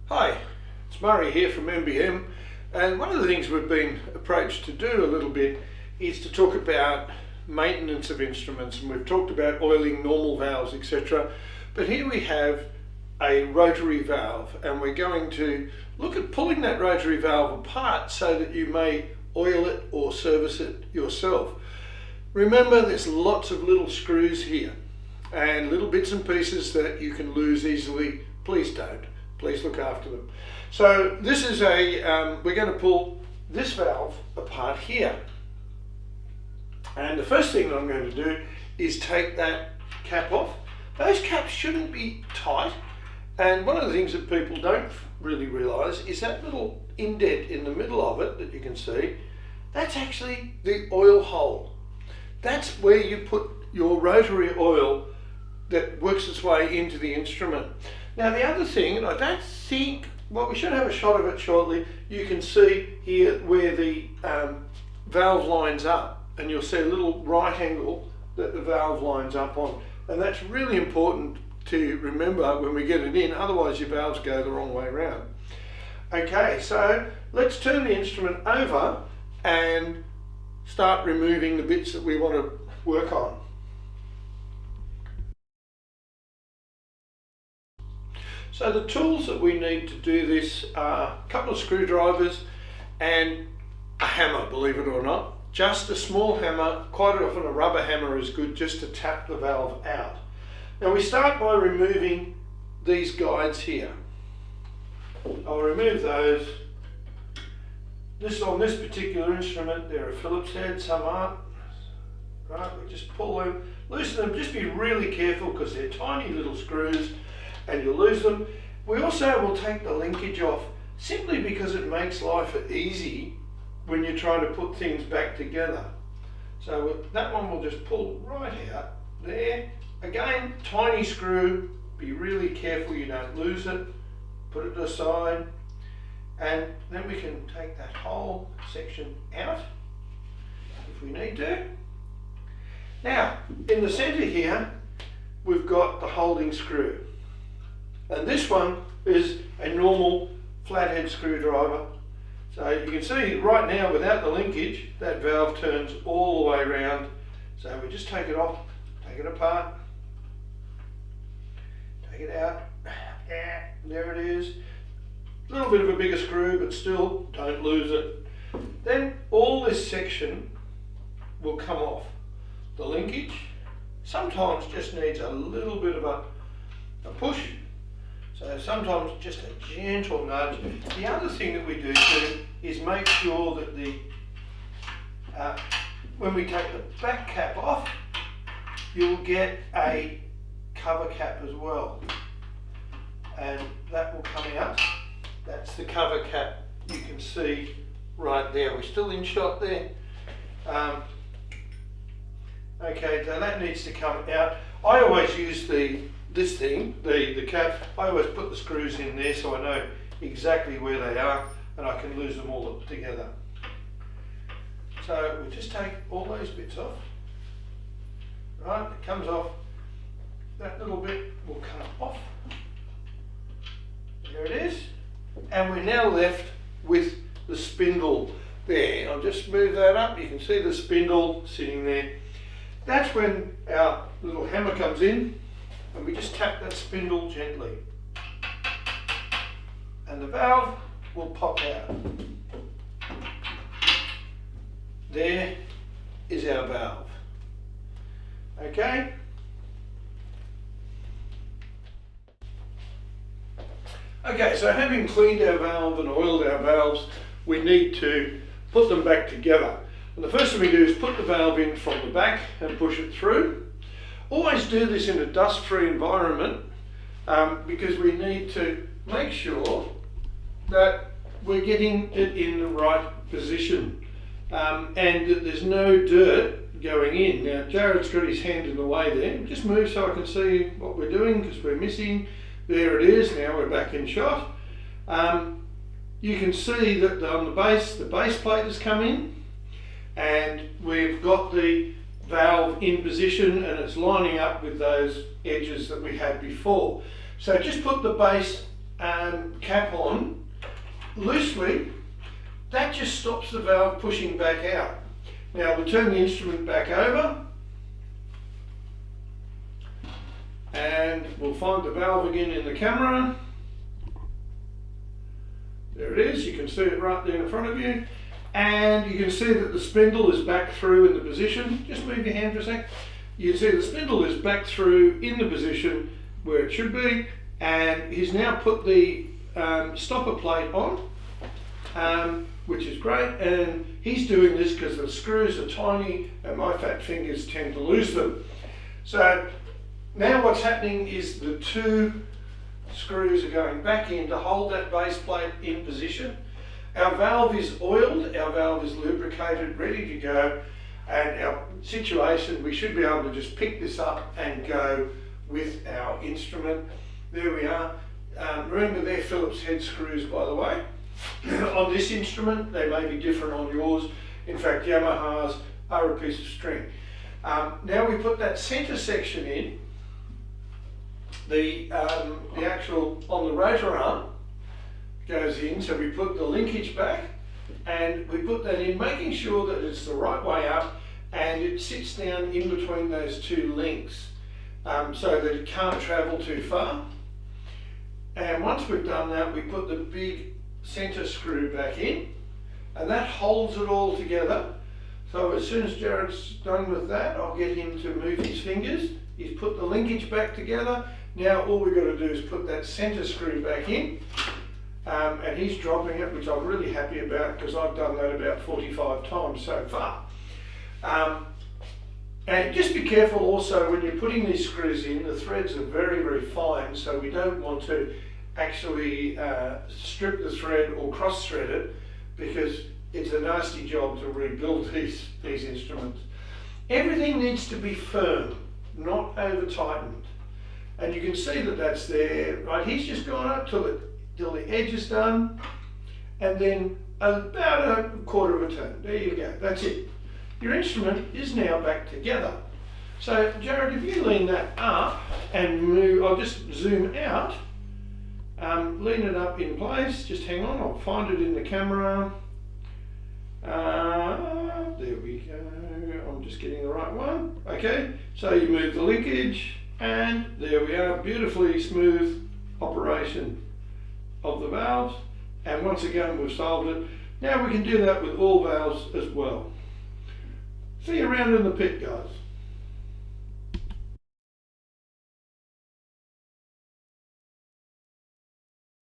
Hi, it's Murray here from MBM, and one of the things we've been approached to do a little bit is to talk about maintenance of instruments, and we've talked about oiling normal valves, etc. But here we have a rotary valve, and we're going to look at pulling that rotary valve apart so that you may oil it or service it yourself. Remember, there's lots of little screws here and little bits and pieces that you can lose easily. Please don't. Please look after them. So this is we're going to pull this valve apart here. And the first thing that I'm going to do is take that cap off. Those caps shouldn't be tight. And one of the things that people don't really realise is that little indent in the middle of it that you can see, that's actually the oil hole. That's where you put your rotary oil that works its way into the instrument. Now the other thing, and I don't think, well, we should have a shot of it shortly, you can see here where the valve lines up, and you'll see a little right angle that the valve lines up on. And that's really important to remember when we get it in, otherwise your valves go the wrong way around. Okay, so let's turn the instrument over and start removing the bits that we want to work on. So the tools that we need to do this are a couple of screwdrivers and a hammer, believe it or not. Just a small hammer, quite often a rubber hammer is good just to tap the valve out. Now we start by removing these guides here. I'll remove those. On this particular instrument, there are Phillips heads, some aren't. Right, we just pull them, loosen them, just be really careful because they're tiny little screws and you'll lose them. We also will take the linkage off simply because it makes life easy when you're trying to put things back together. So that one we'll just pull right out there. Again, tiny screw, be really careful you don't lose it. Put it aside, and then we can take that whole section out if we need to. Now, in the center here, we've got the holding screw. And this one is a normal flathead screwdriver. So you can see right now without the linkage, that valve turns all the way around. So we just take it off, take it apart, take it out. There it is. A little bit of a bigger screw, but still don't lose it. Then all this section will come off. The linkage sometimes just needs a little bit of a push. So sometimes just a gentle nudge. The other thing that we do too is make sure that when we take the back cap off, you'll get a cover cap as well. And that will come out. That's the cover cap you can see right there. We're still in shot there. Okay, so that needs to come out. I always use the cap, I always put the screws in there so I know exactly where they are and I can lose them all together. So we just take all those bits off. Right, it comes off. That little bit will come off. There it is. And we're now left with the spindle there. I'll just move that up. You can see the spindle sitting there. That's when our little hammer comes in and we just tap that spindle gently. And the valve will pop out. There is our valve. Okay? Okay, so having cleaned our valve and oiled our valves, we need to put them back together. And the first thing we do is put the valve in from the back and push it through. Always do this in a dust-free environment because we need to make sure that we're getting it in the right position and that there's no dirt going in. Now Jared's got his hand in the way there. Just move so I can see what we're doing because we're missing. There it is, now we're back in shot. You can see that on the base plate has come in and we've got the valve in position and it's lining up with those edges that we had before. So just put the base cap on loosely, that just stops the valve pushing back out. Now we'll turn the instrument back over and we'll find the valve again in the camera. There it is, you can see it right there in front of you. And you can see that the spindle is back through in the position. Just move your hand for a sec. You can see the spindle is back through in the position where it should be. And he's now put the stopper plate on, which is great. And he's doing this because the screws are tiny and my fat fingers tend to lose them. So now what's happening is the two screws are going back in to hold that base plate in position. Our valve is oiled, our valve is lubricated, ready to go, and our situation, we should be able to just pick this up and go with our instrument. There we are. Remember, they're Phillips head screws, by the way. On this instrument, they may be different on yours. In fact, Yamaha's are a piece of string. Now we put that center section in, the actual, on the rotor arm, goes in, so we put the linkage back and we put that in, making sure that it's the right way up and it sits down in between those two links so that it can't travel too far. And once we've done that, we put the big center screw back in and that holds it all together. So as soon as Jared's done with that, I'll get him to move his fingers. He's put the linkage back together. Now all we've got to do is put that center screw back in. And he's dropping it, which I'm really happy about because I've done that about 45 times so far. And just be careful also when you're putting these screws in, the threads are very, very fine, so we don't want to actually strip the thread or cross thread it because it's a nasty job to rebuild these instruments. Everything needs to be firm, not over tightened. And you can see that that's there, right? He's just gone up till the edge is done, and then about a quarter of a turn. There you go, that's it. Your instrument is now back together. So Jared, if you lean that up and move, I'll just zoom out, lean it up in place, just hang on, I'll find it in the camera. There we go, I'm just getting the right one. Okay, so you move the linkage, and there we are, beautifully smooth operation of the valves, and once again we've solved it. Now we can do that with all valves as well. See you around in the pit, guys.